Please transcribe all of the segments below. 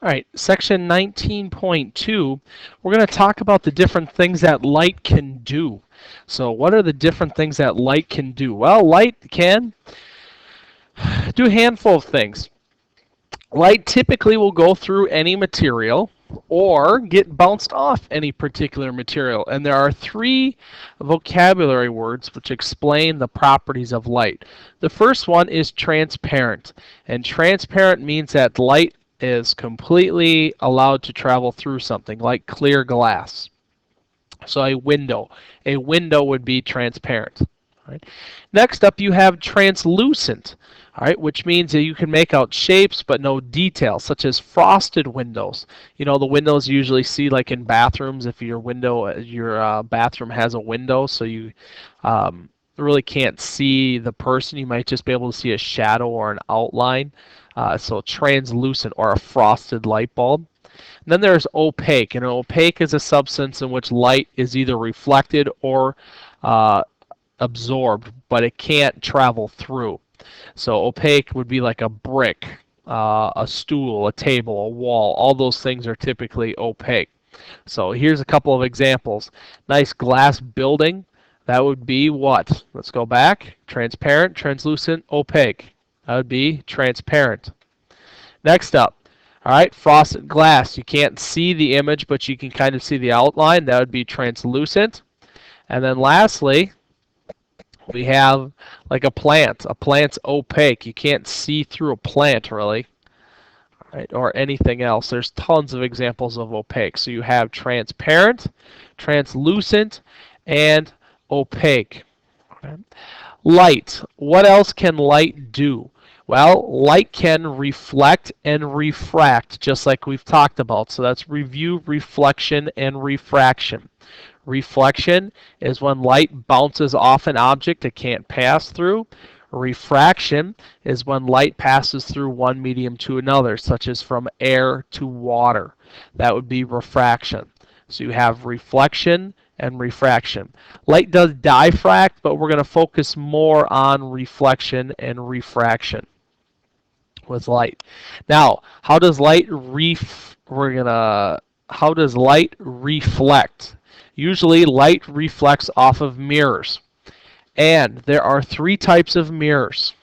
All right, section 19.2, we're going to talk about the different things that light can do. So what are the different things that light can do? Well, light can do a handful of things. Light typically will go through any material or get bounced off any particular material. And there are three vocabulary words which explain the properties of light. The first one is transparent. And transparent means that light is completely allowed to travel through something, like clear glass. So a window. A window would be transparent. Right. Next up, you have translucent, all right, which means that you can make out shapes but no details, such as frosted windows. You know, the windows you usually see like in bathrooms. If your bathroom has a window, so you really can't see the person, you might just be able to see a shadow or an outline. So translucent or a frosted light bulb. And then there's opaque, and an opaque is a substance in which light is either reflected or absorbed, but it can't travel through. So opaque would be like a brick, a stool, a table, a wall. All those things are typically opaque. So here's a couple of examples. Nice glass building. That would be what? Let's go back. Transparent, translucent, opaque. That would be transparent. Next up, all right, frosted glass. You can't see the image, but you can kind of see the outline. That would be translucent. And then lastly, we have like a plant. A plant's opaque. You can't see through a plant really, right? Or anything else. There's tons of examples of opaque. So you have transparent, translucent, and opaque. Okay. Light. What else can light do? Well, light can reflect and refract, just like we've talked about. So that's review, reflection, and refraction. Reflection is when light bounces off an object it can't pass through. Refraction is when light passes through one medium to another, such as from air to water. That would be refraction. So you have reflection and refraction. Light does diffract, but we're going to focus more on reflection and refraction with light. Now, how does light how does light reflect? Usually light reflects off of mirrors. And there are three types of mirrors.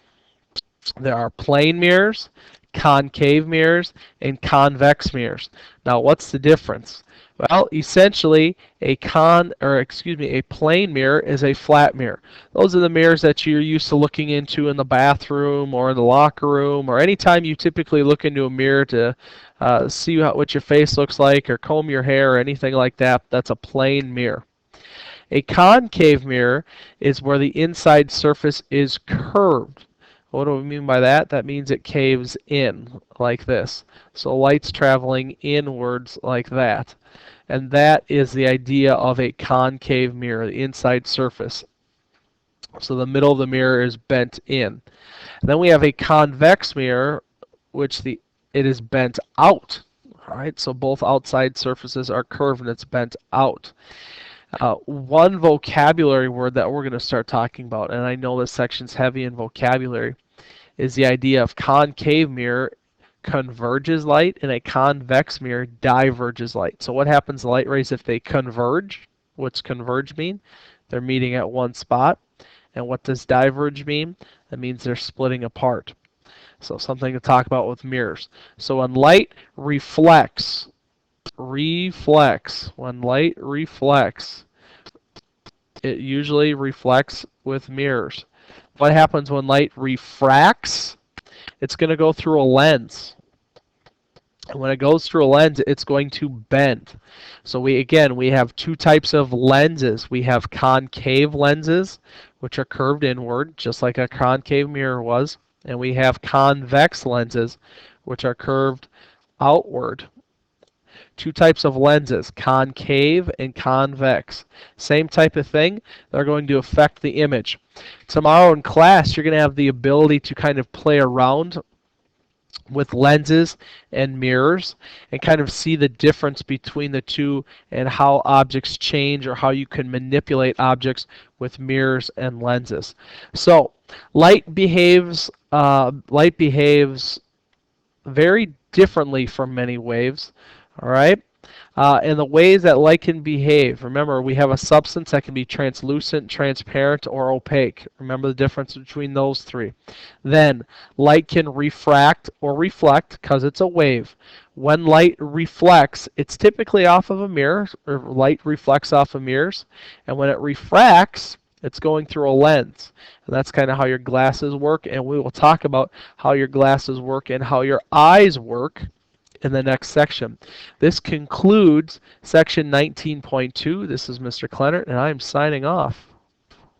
There are plane mirrors, concave mirrors, and convex mirrors. Now, what's the difference? Well, essentially, a plane mirror is a flat mirror. Those are the mirrors that you're used to looking into in the bathroom or in the locker room, or anytime you typically look into a mirror to see what your face looks like or comb your hair or anything like that. That's a plane mirror. A concave mirror is where the inside surface is curved. What do we mean by that? That means it caves in like this. So light's traveling inwards like that. And that is the idea of a concave mirror, the inside surface. So the middle of the mirror is bent in. And then we have a convex mirror, which it is bent out. All right, so both outside surfaces are curved and it's bent out. One vocabulary word that we're going to start talking about, and I know this section's heavy in vocabulary, is the idea of concave mirror converges light and a convex mirror diverges light. So what happens to light rays if they converge? What's converge mean? They're meeting at one spot. And what does diverge mean? That means they're splitting apart. So something to talk about with mirrors. So when light reflects, when light reflects, it usually reflects with mirrors. What happens when light refracts? It's going to go through a lens. And when it goes through a lens, it's going to bend. So we have two types of lenses. We have concave lenses, which are curved inward, just like a concave mirror was. And we have convex lenses, which are curved outward. Two types of lenses, concave and convex. Same type of thing. They're going to affect the image. Tomorrow in class, you're going to have the ability to kind of play around with lenses and mirrors and kind of see the difference between the two and how objects change or how you can manipulate objects with mirrors and lenses. So light behaves very differently from many waves. All right? And the ways that light can behave. Remember, we have a substance that can be translucent, transparent, or opaque. Remember the difference between those three. Then, light can refract or reflect because it's a wave. When light reflects, it's typically off of a mirror, or light reflects off of mirrors. And when it refracts, it's going through a lens. And that's kind of how your glasses work. And we will talk about how your glasses work and how your eyes work in the next section. This concludes section 19.2. This is Mr. Clennert, and I am signing off.